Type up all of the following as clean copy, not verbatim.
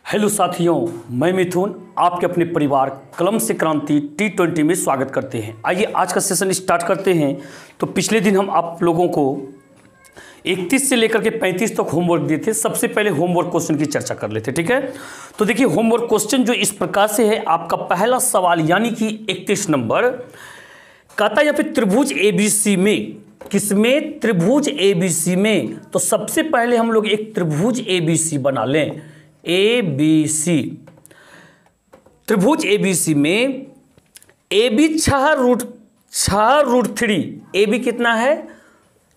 Hello साथियों, मैं मिथुन आपके अपने परिवार कलम से क्रांति T20 में स्वागत करते हैं। आइए आज का सेशन स्टार्ट करते हैं। तो पिछले दिन हम आप लोगों को 31 से लेकर के 35 तक होमवर्क दिए थे। सबसे पहले होमवर्क क्वेश्चन की चर्चा कर लेते, ठीक है। तो देखिए होमवर्क क्वेश्चन जो इस प्रकार से है, आपका पहला सवाल यानी कि 31 नंबर कहता है या फिर त्रिभुज ABC में, किसमें? त्रिभुज ABC में। तो सबसे पहले हम लोग एक त्रिभुज ABC बना लें। ABC त्रिभुज ABC में AB 6√3, AB कितना है?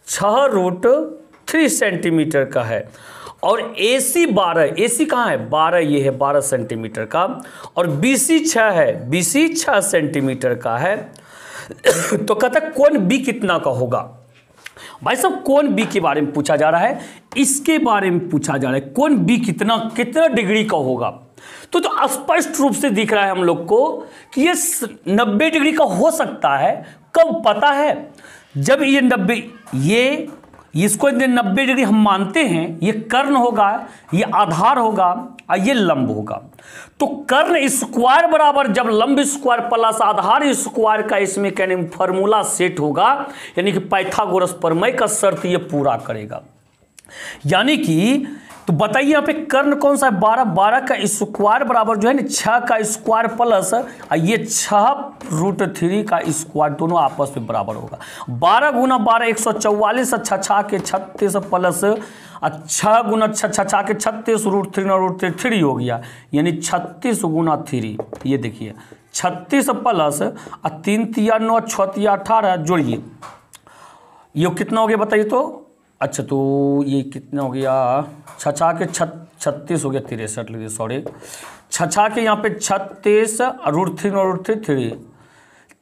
6√3 सेंटीमीटर का है। और AC 12, AC कहाँ है? 12, ये है 12 सेंटीमीटर का। और BC 6 है, BC 6 सेंटीमीटर का है। तो कहता है कोण B कितना का होगा? भाई साहब कोण B के बारे में पूछा जा रहा है, इसके बारे में पूछा जा रहा है कोण B कितना डिग्री का होगा। तो स्पष्ट रूप से दिख रहा है हम लोग को कि ये 90 डिग्री का हो सकता है। कब पता है? जब ये 90, ये इसको 90 डिग्री हम मानते हैं, ये कर्ण होगा, ये आधार होगा और ये लंब होगा। तो कर्ण स्क्वायर बराबर जब लंब स्क्वायर प्लस आधार स्क्वायर का इसमें कहने में फॉर्मूला सेट होगा, यानी कि पाइथागोरस प्रमेय का शर्त ये पूरा करेगा। यानी कि तो बताइए यहाँ पे कर्ण कौन सा है? 12 का स्क्वायर बराबर जो है ना 6 का स्क्वायर प्लस ये 6√3 का स्क्वायर, दोनों आपस में बराबर होगा। 12 गुना 12 144, 6 के 36 प्लस 6 गुना 6 के 36 √3 हो गया, यानी 36 गुना 3। ये देखिए 36 प्लस 3 3 9 6 3 18, जोड़िए ये कितना हो गया बताइए तो। अच्छा तो ये कितना हो गया? 6 के 36 हो गया, 63 लीजिए, सॉरी 6 के यहाँ पे 36 √3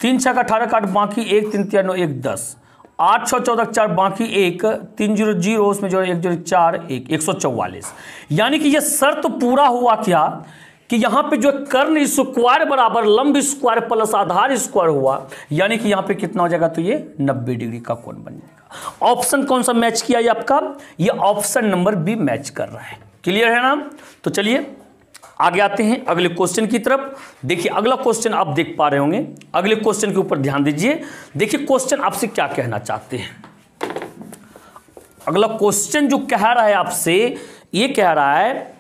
3 6 का 18 काट, बाकी 1 3 3 9 1 10, 8 6 14 4, बाकी 1 3 0 0, उसमें जो 1 0 4 1 144। यानी कि ये शर्त पूरा हुआ क्या कि यहाँ पे जो कर्ण स्क्वायर बराबर लंब स्क्वायर प्लस आधार स्क्वायर हुआ, यानी कि यहाँ पे कितना हो जाएगा? तो ये 90 डिग्री का कोण बन जाएगा। ऑप्शन कौन सा मैच किया ये आपका? ये ऑप्शन नंबर बी मैच कर रहा है। क्लियर है ना? तो चलिए आगे आते हैं अगले क्वेश्चन की तरफ। देखिए अगला क्वेश्चन आप देख पा रहे होंगे, अगले क्वेश्चन के ऊपर ध्यान दीजिए। देखिए क्वेश्चन आपसे क्या कहना चाहते हैं। अगला क्वेश्चन जो कह रहा है आपसे, ये कह रहा है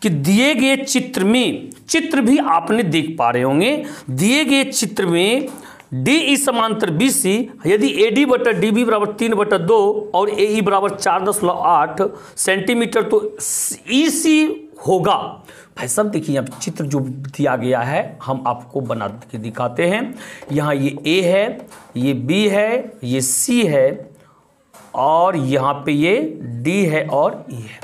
कि दिए गए चित्र में, चित्र भी आपने देख पा रहे होंगे, दिए गए चित्र में DE समांतर BC यदि AD बटा DB बराबर 3/2 और AE बराबर 4.8 सेंटीमीटर, तो EC होगा। भाई साहब देखिए यहाँ चित्र जो दिया गया है हम आपको बना के दिखाते हैं। यहाँ ये A है, ये B है, ये C है और यहाँ पे ये D है और E है।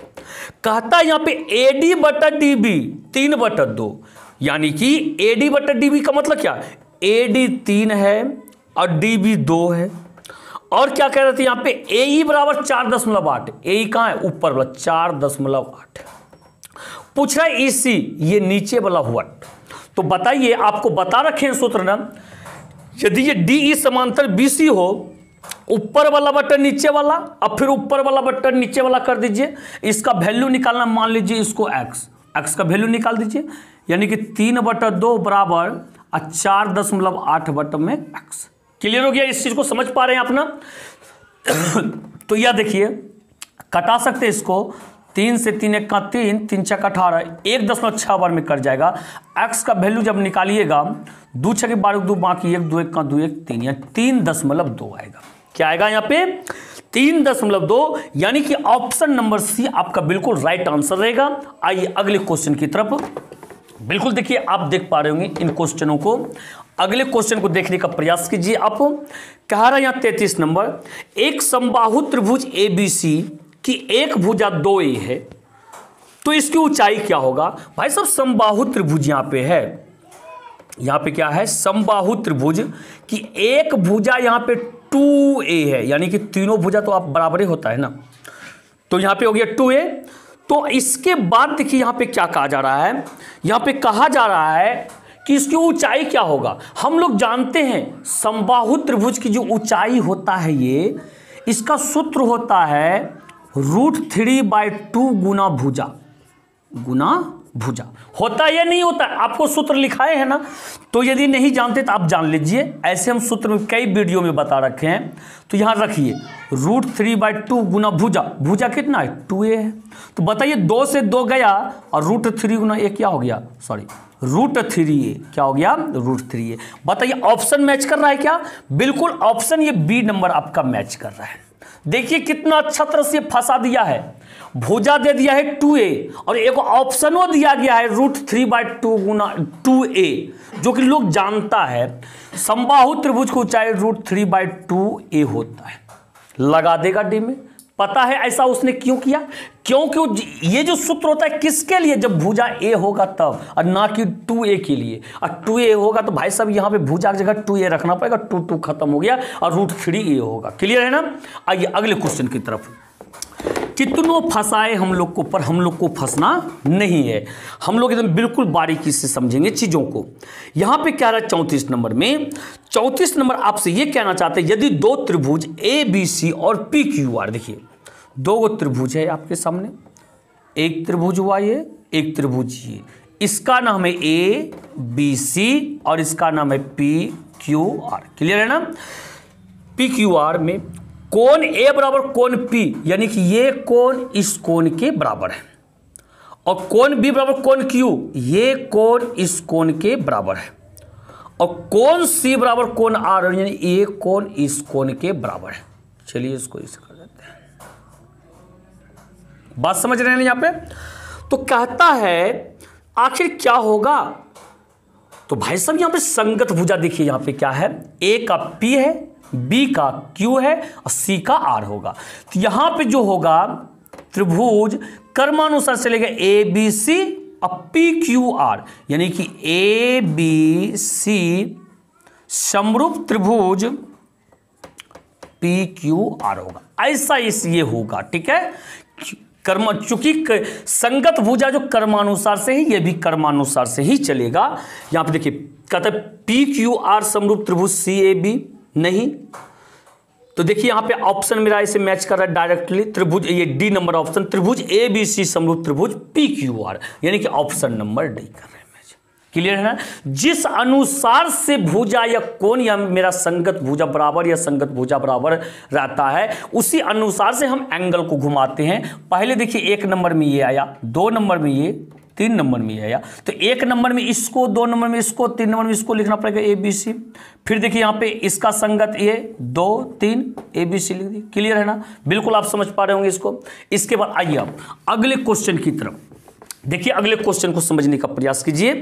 कहता है यहाँ पे AD बटा DB 3/2, यानी कि AD बटा DB का मतलब क्या? AD 3 है और DB 2 है। और क्या कह रहे थे यहाँ पे? AE बराबर 4.8, AE कहाँ है? ऊपर वाला 4.8। पूछ रहा है EC, ये नीचे वाला हुआ। तो बताइए, आपको बता रखे हैं सूत्र ना, यदि ये DE समांतर BC हो, ऊपर वाला बटन नीचे वाला, अब फिर ऊपर वाला बटन नीचे वाला कर दीजिए। इसका वैल्यू निकालना, मान लीजिए इसको x का वैल्यू निकाल दीजिए, यानी कि 3/2 बराबर 4.8 बटन में x। क्लियर हो गया? इस चीज को समझ पा रहे हैं आप ना? तो यह देखिए कटा सकते हैं इसको, 3 से 3 1 का 3, 3 6 का 18, 1.6 बार में कट जाएगा। x का वैल्यू जब निकालिएगा 2 6 के 12 2, बाकी 1 2 1 का 2 1 3, यानी 3.2 आएगा। क्या आएगा यहाँ पे? 3.2, यानी कि ऑप्शन नंबर सी आपका बिल्कुल राइट आंसर रहेगा। आइए अगले क्वेश्चन की तरफ। बिल्कुल देखिए आप देख पा रहे होंगे इन क्वेश्चनों को। अगले क्वेश्चन को देखने का प्रयास कीजिए आप। कह रहा है यहाँ 33 नंबर, एक समबाहु त्रिभुज ABC की एक भुजा 2A है, तो इसकी ऊंचाई क्या होगा? भाई साहब समबाहु त्रिभुज यहाँ पे है, यहाँ पे क्या है? समबाहु त्रिभुज की एक भुजा यहाँ पे 2A है, यानी कि तीनों भुजा तो आप बराबर ही होता है ना। तो यहाँ पे हो गया 2A। तो इसके बाद देखिए यहाँ पे क्या कहा जा रहा है, यहाँ पे कहा जा रहा है कि इसकी ऊंचाई क्या होगा। हम लोग जानते हैं समबाहु त्रिभुज की जो ऊंचाई होता है, ये इसका सूत्र होता है √3/2 गुना भुजा, गुना भुजा। होता है या नहीं होता? आपको सूत्र लिखाए हैं ना, तो यदि नहीं जानते तो आप जान लीजिए। ऐसे हम सूत्र में कई वीडियो में बता रखे हैं। तो यहाँ रखिए √3/2 गुना भुजा। भुजा कितना है? 2a है। तो बताइए 2 से 2 गया और √3 गुना a क्या हो गया? सॉरी √3a क्या हो गया? √3a। बताइए ऑप्शन मैच कर रहा है क्या? बिल्कुल ऑप्शन ये बी नंबर आपका मैच कर रहा है। देखिए कितना अच्छा तरह से फंसा दिया है। भुजा दे दिया है 2a और एक ऑप्शनों दिया गया है √3/2 गुना 2a, जो कि लोग जानता है समबाहु त्रिभुज की ऊंचाई √3/2a होता है। लगा देगा डी में। पता है ऐसा उसने क्यों किया? क्योंकि ये जो सूत्र होता है किसके लिए? जब भुजा a होगा तब, और ना कि 2a के लिए। और 2a होगा तो भाई साहब यहाँ पे भुजा की जगह 2a रखना पड़ेगा। 2 खत्म हो गया और √3a होगा। क्लियर है ना? आइए अगले क्वेश्चन की तरफ। कितनों फंसाए हम लोग को, पर हम लोग को फंसना नहीं है। हम लोग एकदम बिल्कुल बारीकी से समझेंगे चीज़ों को। यहाँ पे क्या रहा है 34 नंबर में? 34 नंबर आपसे ये कहना चाहते हैं यदि 2 त्रिभुज ABC और PQR, देखिए 2 त्रिभुज है आपके सामने, एक त्रिभुज हुआ ये, एक त्रिभुज ये, इसका नाम है ABC और इसका नाम है PQR। क्लियर है ना? PQR में कोण A बराबर कोण P, यानी कि ये कोण इस कोण के बराबर है, और कोण B बराबर कोण Q, ये कोण इस कोण के बराबर है, और कोण C बराबर कोण R, यानी ये कोण इस कोण के बराबर है। चलिए इसको इसे कर देते हैं। बात समझ रहे हैं यहाँ पे? तो कहता है आखिर क्या होगा? तो भाई साहब यहाँ पे संगत भुजा देखिए, यहाँ पे क्या है? A का P है, B का Q है और C का R होगा। तो यहां पे जो होगा त्रिभुज कर्मानुसार चलेगा ABC और PQR, यानी कि ABC समरूप त्रिभुज PQR होगा। ऐसा इस ये होगा। ठीक है? कर्म, चूंकि संगत भुजा जो कर्मानुसार से ही, ये भी कर्मानुसार से ही चलेगा। यहां पे देखिए कहता है PQR समरूप त्रिभुज CAB नहीं, तो देखिए यहां पे ऑप्शन मेरा इसे मैच कर रहा है डायरेक्टली। त्रिभुज ये डी नंबर ऑप्शन, त्रिभुज ABC समरूप त्रिभुज PQR, यानी कि ऑप्शन नंबर डी कर रहे हैं मैच। क्लियर है ना? जिस अनुसार से भुजा या कोण या मेरा संगत भुजा बराबर या संगत भुजा बराबर रहता है, उसी अनुसार से हम एंगल को घुमाते हैं। पहले देखिए 1 नंबर में ये आया, 2 नंबर में ये, 3 नंबर में आया, तो 1 नंबर में इसको, 2 नंबर में इसको, 3 नंबर में इसको लिखना पड़ेगा ABC। फिर देखिए यहाँ पे इसका संगत ये 2, 3 ABC लिख दी। क्लियर है ना? बिल्कुल आप समझ पा रहे होंगे इसको। इसके बाद आइए आप अगले क्वेश्चन की तरफ देखिए। अगले क्वेश्चन को समझने का प्रयास कीजिए।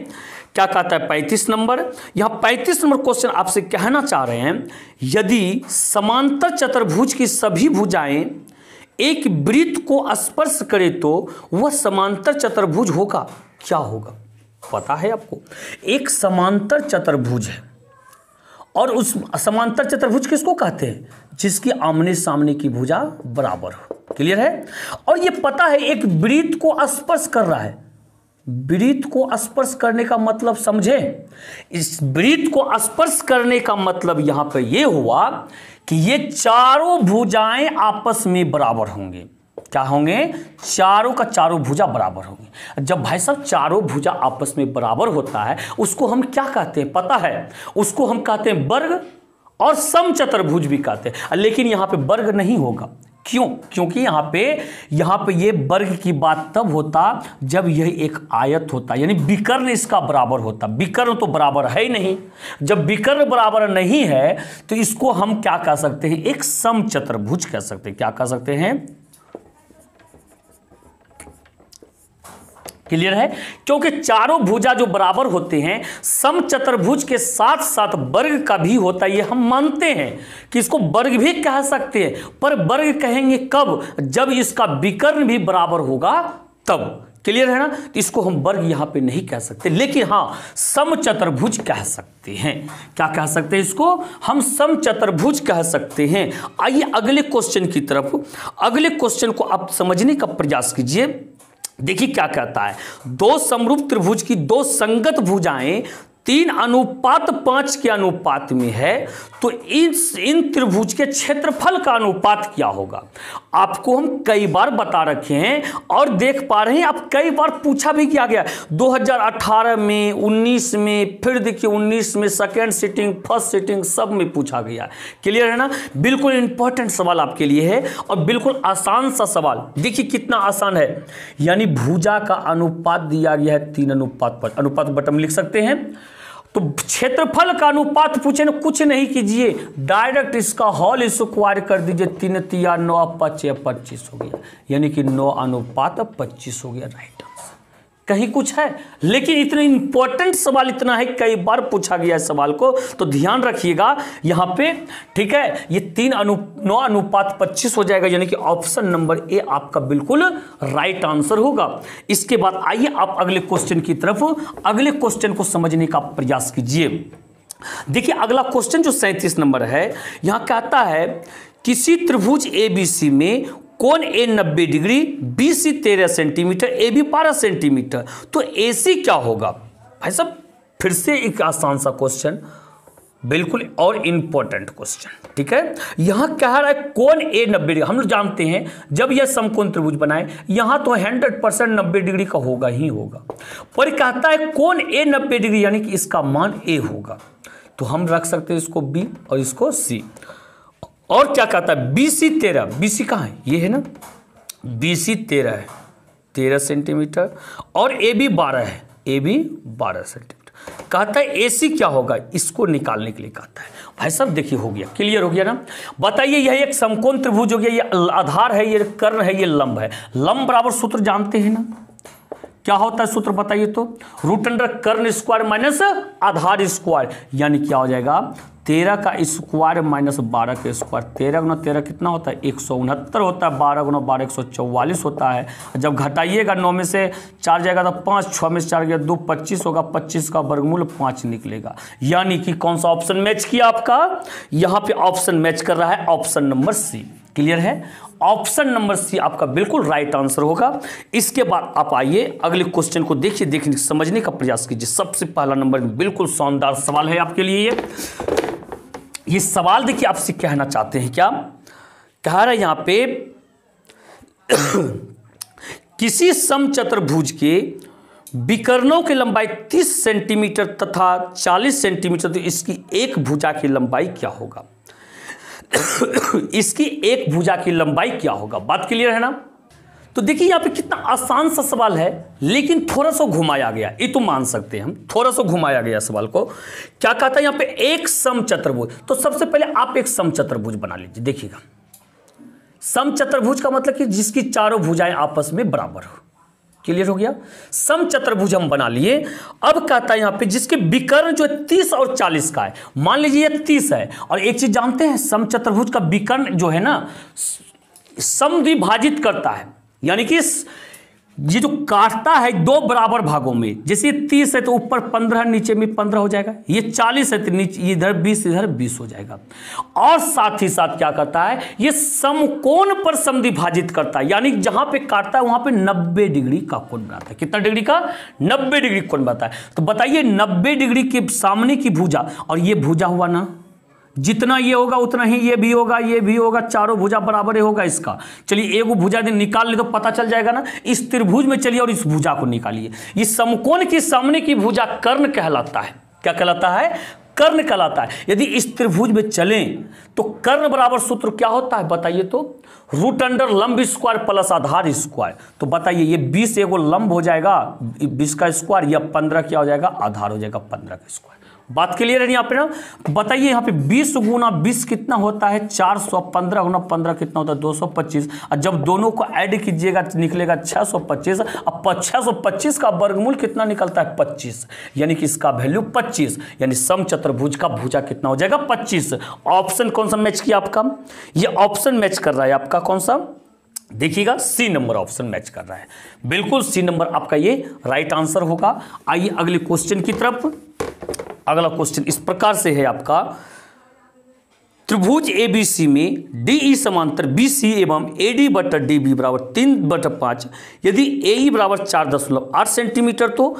क्या कहता है 35 नंबर? यहाँ 35 नंबर क्वेश्चन आपसे कहना चाह रहे हैं यदि समांतर चतुर्भुज की सभी भुजाएं एक वृत्त को स्पर्श करे तो वह समांतर चतुर्भुज होगा। क्या होगा पता है आपको? एक समांतर चतुर्भुज है, और उस समांतर चतुर्भुज किसको कहते हैं? जिसकी आमने सामने की भुजा बराबर हो। क्लियर है? और ये पता है एक वृत्त को स्पर्श कर रहा है। वृत्त को स्पर्श करने का मतलब समझे? इस वृत्त को स्पर्श करने का मतलब यहां पर यह हुआ कि ये चारों भुजाएं आपस में बराबर होंगे। क्या होंगे? चारों का चारों भुजा बराबर होंगे। जब भाई साहब चारों भुजा आपस में बराबर होता है, उसको हम क्या कहते हैं पता है? उसको हम कहते हैं वर्ग, और समचतुर्भुज भी कहते हैं। लेकिन यहां पे वर्ग नहीं होगा। क्यों? क्योंकि यहाँ पे ये वर्ग की बात तब होता जब यह एक आयत होता, यानी विकर्ण इसका बराबर होता। विकर्ण तो बराबर है ही नहीं। जब विकर्ण बराबर नहीं है तो इसको हम क्या कह सकते हैं? एक समचतुर्भुज कह सकते हैं। क्या कह सकते हैं? क्लियर है? क्योंकि चारों भुजा जो बराबर होते हैं, समचतुर्भुज के साथ साथ वर्ग का भी होता है। ये हम मानते हैं कि इसको वर्ग भी कह सकते हैं, पर वर्ग कहेंगे कब? जब इसका विकर्ण भी बराबर होगा तब। क्लियर है ना? तो इसको हम वर्ग यहां पे नहीं कह सकते, लेकिन हां समचतुर्भुज कह सकते हैं। क्या कह सकते हैं? इसको हम समचतुर्भुज कह सकते हैं। आइए अगले क्वेश्चन की तरफ। अगले क्वेश्चन को आप समझने का प्रयास कीजिए। देखिए क्या कहता है? 2 समरूप त्रिभुज की 2 संगत भुजाएं 3:5 के अनुपात में है तो इन त्रिभुज के क्षेत्रफल का अनुपात क्या होगा। आपको हम कई बार बता रखे हैं और देख पा रहे हैं, आप कई बार पूछा भी किया गया 2018 में, 19 में, फिर देखिए 19 में सेकेंड सिटिंग, फर्स्ट सिटिंग सब में पूछा गया। क्लियर है ना। बिल्कुल इंपॉर्टेंट सवाल आपके लिए है और बिल्कुल आसान सा सवाल। देखिए कितना आसान है, यानी भुजा का अनुपात दिया गया है 3:5। अनुपात बटन लिख सकते हैं। तो क्षेत्रफल का अनुपात पूछे ना, कुछ नहीं कीजिए, डायरेक्ट इसका होल स्क्वायर कर दीजिए। 3 3 9 5 25 हो गया, यानी कि 9:25 हो गया राइट आंसर। कहीं कुछ है, लेकिन इतना इंपॉर्टेंट सवाल इतना है, कई बार पूछा गया है सवाल को, तो ध्यान रखिएगा यहां पे। ठीक है, ये 9:25 हो जाएगा, यानी कि ऑप्शन नंबर ए आपका बिल्कुल राइट आंसर होगा। इसके बाद आइए आप अगले क्वेश्चन की तरफ, अगले क्वेश्चन को समझने का प्रयास कीजिए। देखिए अगला क्वेश्चन जो 37 नंबर है, यहां कहता है किसी त्रिभुज एबीसी में कोण A 90 degree, BC 13 centimetre, A B 12 centimetre, तो एसी क्या होगा। भाई साहब फिर से एक आसान सा क्वेश्चन, बिल्कुल और इंपॉर्टेंट क्वेश्चन। ठीक है, यहां कह रहा है कोण ए 90 डिग्री। हम लोग जानते हैं जब यह समकोण त्रिभुज बनाए, यहां तो 100% 90 डिग्री का होगा ही होगा, पर कहता है कोण ए 90 डिग्री, यानी कि इसका मान ए होगा। तो हम रख सकते हैं इसको बी और इसको सी। और क्या कहता है बीसी 13, बीसी कहाँ है, ये है ना, बीसी 13 है, 13 सेंटीमीटर, और ए बी 12 है, ए बी 12 सेंटीमीटर। कहता है एसी क्या होगा, इसको निकालने के लिए कहता है। भाई साहब देखिए हो गया, क्लियर हो गया ना। बताइए यह एक समकोण त्रिभुज हो गया, ये आधार है, ये कर्ण है, ये लंब है। लंब बराबर सूत्र जानते हैं ना, क्या होता है सूत्र बताइए तो, √ कर्ण स्क्वायर माइनस आधार स्क्वायर, यानी क्या हो जाएगा 13 का स्क्वायर माइनस 12 का स्क्वायर। 13 गुना 13 कितना होता है 169 होता है, 12 गुना 12 144 होता है। जब घटाइएगा 9 में से 4 जाएगा तो 5, 6 में से 4 गया 2, 25 होगा, 25 का वर्गमूल 5 निकलेगा। यानी कि कौन सा ऑप्शन मैच किया आपका, यहाँ पे ऑप्शन मैच कर रहा है ऑप्शन नंबर सी। क्लियर है, ऑप्शन नंबर सी आपका बिल्कुल राइट आंसर होगा। इसके बाद आप आइए अगले क्वेश्चन को देखिए, देखने समझने का प्रयास कीजिए। सबसे पहला नंबर में बिल्कुल शानदार सवाल है आपके लिए। ये सवाल देखिए आपसे कहना चाहते हैं, क्या कह रहा है यहां पे किसी समचतुर्भुज के विकर्णों की लंबाई 30 सेंटीमीटर तथा 40 सेंटीमीटर, तो इसकी एक भुजा की लंबाई क्या होगा। इसकी एक भुजा की लंबाई क्या होगा, बात क्लियर है ना। तो देखिए यहां पे कितना आसान सा सवाल है, लेकिन थोड़ा सा घुमाया गया, ये तो मान सकते हैं हम, थोड़ा सा घुमाया गया सवाल को। क्या कहता है यहां पे एक समचतुर्भुज, तो सबसे पहले आप एक समचतुर्भुज बना लीजिए। देखिएगा समचतुर्भुज का मतलब कि जिसकी चारों भुजाएं आपस में बराबर हो। क्लियर हो गया, समचतुर्भुज हम बना लिए। अब कहता है यहां पे जिसके विकर्ण जो 30 और 40 का है, मान लीजिए ये 30 है, और एक चीज जानते हैं समचतुर्भुज का विकर्ण जो है ना समद्विभाजित करता है, यानी कि ये जो काटता है दो बराबर भागों में। जैसे 30 है तो ऊपर 15 नीचे में 15 हो जाएगा, ये 40 है तो नीचे इधर 20 इधर 20 हो जाएगा। और साथ ही साथ क्या करता है, ये समकोण पर समद्विभाजित करता है, यानी जहां पे काटता है वहां पे 90 डिग्री का कोण बनाता है। कितना डिग्री का, 90 डिग्री कोण बनाता है। तो बताइए 90 डिग्री के सामने की भुजा, और ये भुजा हुआ ना, जितना ये होगा उतना ही ये भी होगा, ये भी होगा, चारों भुजा बराबर होगा इसका। चलिए एक भुजा निकाल ले तो पता चल जाएगा ना। इस त्रिभुज में चलिए और इस भुजा को निकालिए। इस समकोण के सामने की भुजा कर्ण कहलाता है। क्या कहलाता है, कर्ण कहलाता है। यदि इस त्रिभुज में चलें तो कर्ण बराबर सूत्र क्या होता है बताइए तो, √ लंब स्क्वायर प्लस आधार स्क्वायर। तो बताइए ये 20 एगो लंब हो जाएगा 20 का स्क्वायर, या 15 क्या हो जाएगा आधार हो जाएगा 15 का स्क्वायर। बात क्लियर है यहाँ पे ना। बताइए यहाँ पे 20 गुना 20 कितना होता है 400, 15 गुना 15 कितना होता है 225, और जब दोनों को ऐड कीजिएगा निकलेगा 625। अब 625 का वर्गमूल कितना निकलता है 25, यानी कि इसका वैल्यू 25, यानी समचतुर्भुज का भुजा कितना हो जाएगा 25। ऑप्शन कौन सा मैच किया आपका, ये ऑप्शन मैच कर रहा है आपका कौन सा, देखिएगा सी नंबर ऑप्शन मैच कर रहा है। बिल्कुल सी नंबर आपका ये राइट आंसर होगा। आइए अगले क्वेश्चन की तरफ। अगला क्वेश्चन इस प्रकार से है आपका, त्रिभुज एबीसी में डीई समांतर बीसी एवं एडी बटा डीबी बराबर 3/5, यदि एई बराबर 4.8 सेंटीमीटर तो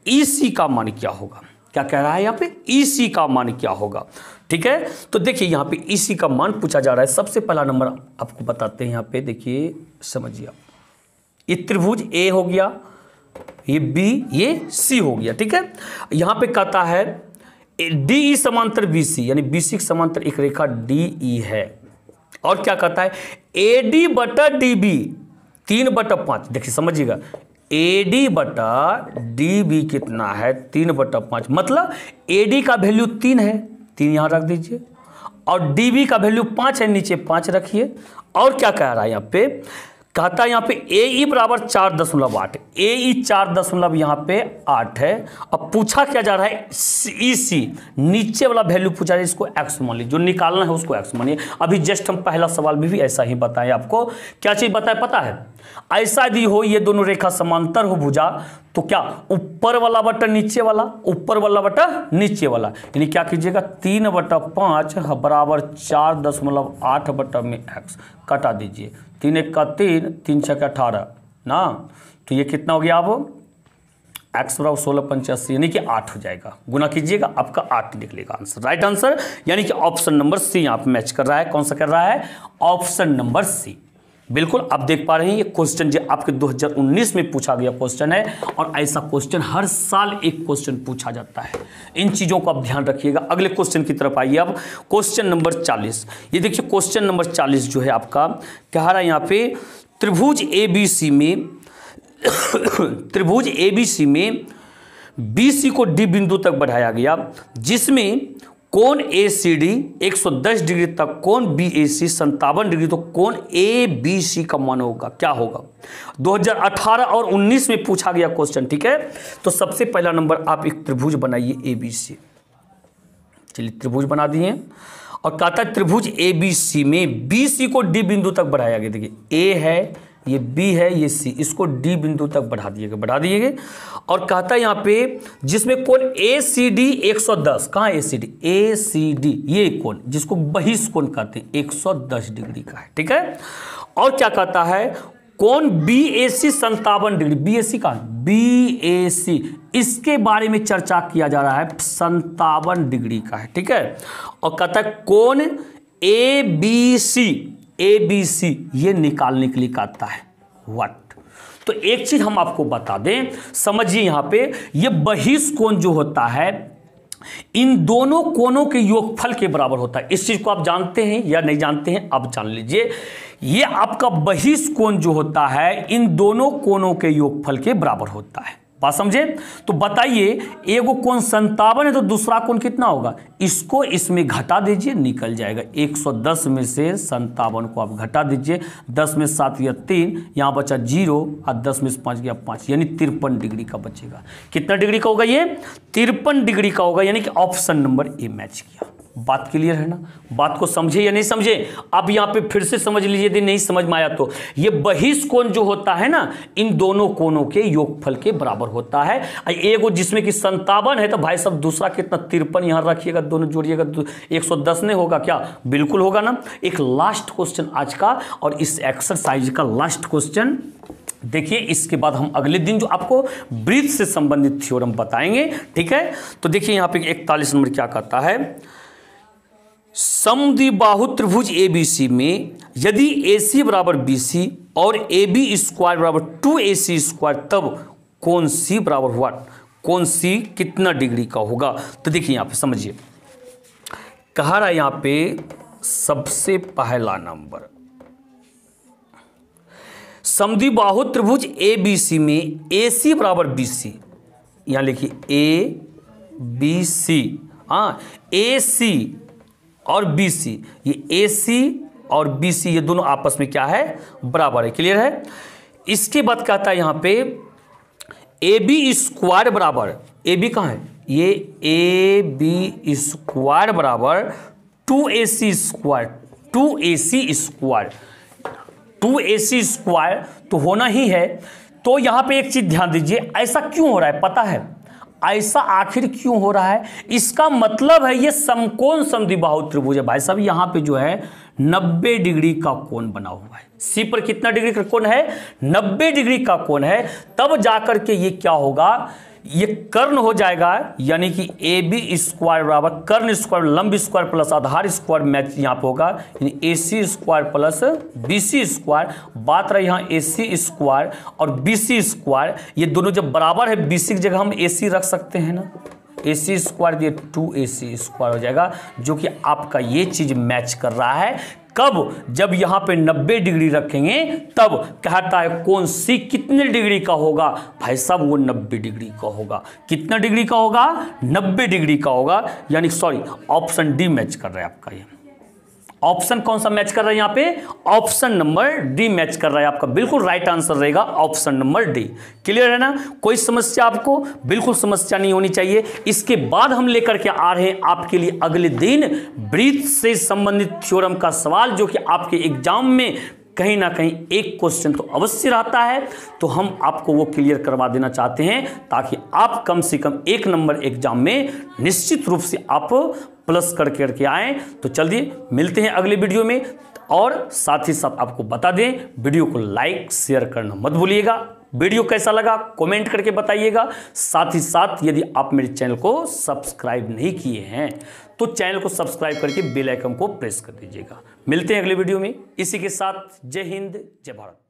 ईसी का मान क्या होगा। क्या कह रहा है यहाँ पे, ईसी का मान क्या होगा। ठीक है, तो देखिए यहाँ पे ईसी का मान पूछा जा रहा है। सबसे पहला नंबर आपको बताते हैं यहाँ पे, देखिए समझिए, ये त्रिभुज ए हो गया, ये बी, ये सी हो गया। ठीक है, यहाँ पे कहता है डी ई समांतर बी सी, यानी बी सी के समांतर एक रेखा डी ई है। और क्या कहता है, ए डी बटा डी बी 3/5। देखिए समझिएगा, ए डी बटा डी बी कितना है, 3/5। मतलब ए डी का वैल्यू 3 है, 3 यहाँ रख दीजिए, और डी बी का वैल्यू 5 है, नीचे 5 रखिए। और क्या कह रहा है यहाँ पे, कहता है यहाँ पे ए ई बराबर 4.8, ए ई 4 यहाँ पे 8 है। अब पूछा क्या जा रहा है, ई सी, नीचे वाला वैल्यू पूछा जा रहा है, इसको एक्स मान लीजिए, जो निकालना है उसको एक्स मानिए। अभी जस्ट हम पहला सवाल भी ऐसा ही बताएं आपको। क्या चीज़ बताए पता है, ऐसा यदि हो ये दोनों रेखा समांतर हो भुजा, तो क्या ऊपर वाला बटा नीचे वाला, ऊपर वाला बटा नीचे वाला, यानी क्या कीजिएगा 3/5 बराबर 4.8 बटा में एक्स कटा दीजिए। 3 1 का 3, 3 6 का 18 ना, तो ये कितना हो गया, अब एक्स बराबर 16/85 यानी कि 8 हो जाएगा। गुना कीजिएगा, आपका 8 निकलेगा आंसर, राइट आंसर। यानी कि ऑप्शन नंबर सी यहाँ पे मैच कर रहा है। कौन सा कर रहा है, ऑप्शन नंबर सी। बिल्कुल आप देख पा रहे हैं, ये क्वेश्चन जो आपके 2019 में पूछा गया क्वेश्चन है, और ऐसा क्वेश्चन हर साल एक क्वेश्चन पूछा जाता है। इन चीज़ों को आप ध्यान रखिएगा। अगले क्वेश्चन की तरफ आइए। अब क्वेश्चन नंबर 40, ये देखिए क्वेश्चन नंबर 40 जो है आपका कह रहा है यहाँ पे, त्रिभुज ABC में त्रिभुज ABC में BC को D बिंदु तक बढ़ाया गया, जिसमें कोण ACD 110 डिग्री तक, कोण BAC 57 डिग्री, तो कोण ABC का मान होगा क्या होगा। 2018 और 19 में पूछा गया क्वेश्चन। ठीक है, तो सबसे पहला नंबर आप एक त्रिभुज बनाइए ABC। चलिए त्रिभुज बना दिए, और कहता है त्रिभुज ABC में BC को D बिंदु तक बढ़ाया गया। देखिए A है, ये B है, ये C, इसको D बिंदु तक बढ़ा दिए। और कहता है यहाँ पे जिसमें कोण ACD 110, कहाँ ACD, ACD ये कोण जिसको बहिष्कोण कहते हैं 110 डिग्री का है। ठीक है, और क्या कहता है, कोण BAC 57 डिग्री, BAC का BAC, इसके बारे में चर्चा किया जा रहा है, 57 डिग्री का है। ठीक है, और कहता है कोण ABC ये निकालने के लिए कहता है व्हाट। तो एक चीज हम आपको बता दें, समझिए यहाँ पे, ये बहिष्कोण जो होता है इन दोनों कोणों के योगफल के बराबर होता है। इस चीज को आप जानते हैं या नहीं जानते हैं, आप जान लीजिए। ये आपका बहिष्कोण जो होता है इन दोनों कोणों के योगफल के बराबर होता है। बात समझे, तो बताइए, एगो कोण 57 है तो दूसरा कोण कितना होगा, इसको इसमें घटा दीजिए, निकल जाएगा। 110 में से 57 को आप घटा दीजिए, 10 में 7 या 3, यहाँ बचा 0, और 10 में से 5 गया 5, यानी 53 डिग्री का बचेगा। कितना डिग्री का होगा ये, 53 डिग्री का होगा, यानी कि ऑप्शन नंबर ए मैच किया। बात क्लियर है ना, बात को समझे या नहीं समझे। अब यहाँ पे फिर से समझ लीजिए, यदि नहीं समझ में आया तो, ये बहिष्कोण जो होता है ना इन दोनों कोणों के योगफल के बराबर होता है। एगो जिसमें कि 57 है, तो भाई साहब दूसरा कितना 53 यहाँ रखिएगा, दोनों जोड़िएगा, 110 नहीं होगा क्या, बिल्कुल होगा ना। एक लास्ट क्वेश्चन आज का, और इस एक्सरसाइज का लास्ट क्वेश्चन देखिए, इसके बाद हम अगले दिन जो आपको ब्रीथ से संबंधित थ्योरम बताएंगे। ठीक है, तो देखिए यहाँ पे 41 नंबर क्या कहता है, समद्विबाहु त्रिभुज ABC में यदि AC बराबर BC और AB स्क्वायर बराबर 2AC स्क्वायर, तब कोण C बराबर व्हाट, कोण C कितना डिग्री का होगा। तो देखिए यहाँ पे समझिए, कह रहा है यहाँ पे सबसे पहला नंबर, समद्विबाहु त्रिभुज ABC में AC बराबर BC, यहाँ लिखिए ABC, हाँ AC और BC, ये AC और BC ये दोनों आपस में क्या है, बराबर है। क्लियर है। इसके बाद कहता है यहाँ पे AB स्क्वायर बराबर, AB कहाँ है, ये AB स्क्वायर बराबर 2AC स्क्वायर, 2AC स्क्वायर तो होना ही है। तो यहाँ पे एक चीज ध्यान दीजिए, ऐसा क्यों हो रहा है पता है, ऐसा आखिर क्यों हो रहा है, इसका मतलब है ये समकोण समद्विबाहु त्रिभुज है। भाई साहब यहाँ पे जो है 90 डिग्री का कोण बना हुआ है, सी पर कितना डिग्री का कोण है, 90 डिग्री का कोण है। तब जाकर के ये क्या होगा, ये कर्ण हो जाएगा, यानी कि ए बी स्क्वायर बराबर कर्ण स्क्वायर लंब स्क्वायर प्लस आधार स्क्वायर मैच यहाँ पे होगा, यानी A C square plus B C square. बात रही यहाँ ए सी स्क्वायर और बी सी स्क्वायर, ये दोनों जब बराबर है बी सी की जगह हम ए सी रख सकते हैं ना, ए सी स्क्वायर ये 2ac स्क्वायर हो जाएगा, जो कि आपका ये चीज मैच कर रहा है। कब? जब यहां पे 90 डिग्री रखेंगे तब कहता है कौन सी कितने डिग्री का होगा, भाई साहब वो 90 डिग्री का होगा। कितना डिग्री का होगा? 90 डिग्री का होगा, यानी सॉरी ऑप्शन डी मैच कर रहा है आपका। ये ऑप्शन कौन सा मैच कर रहा है यहाँ पे? ऑप्शन नंबर डी मैच कर रहा है आपका, बिल्कुल राइट आंसर रहेगा ऑप्शन नंबर डी। क्लियर है ना? कोई समस्या आपको? बिल्कुल समस्या नहीं होनी चाहिए। इसके बाद हम लेकर के आ रहे हैं आपके लिए अगले दिन ब्रीथ से संबंधित थ्योरम का सवाल, जो कि आपके एग्जाम में कहीं ना कहीं एक क्वेश्चन तो अवश्य रहता है, तो हम आपको वो क्लियर करवा देना चाहते हैं, ताकि आप कम से कम 1 नंबर एग्जाम में निश्चित रूप से आप प्लस करके आएँ। तो चलिए मिलते हैं अगले वीडियो में, और साथ ही साथ आपको बता दें वीडियो को लाइक शेयर करना मत भूलिएगा। वीडियो कैसा लगा कमेंट करके बताइएगा। साथ ही साथ यदि आप मेरे चैनल को सब्सक्राइब नहीं किए हैं तो चैनल को सब्सक्राइब करके बेल आइकन को प्रेस कर दीजिएगा। मिलते हैं अगले वीडियो में। इसी के साथ जय हिंद जय भारत।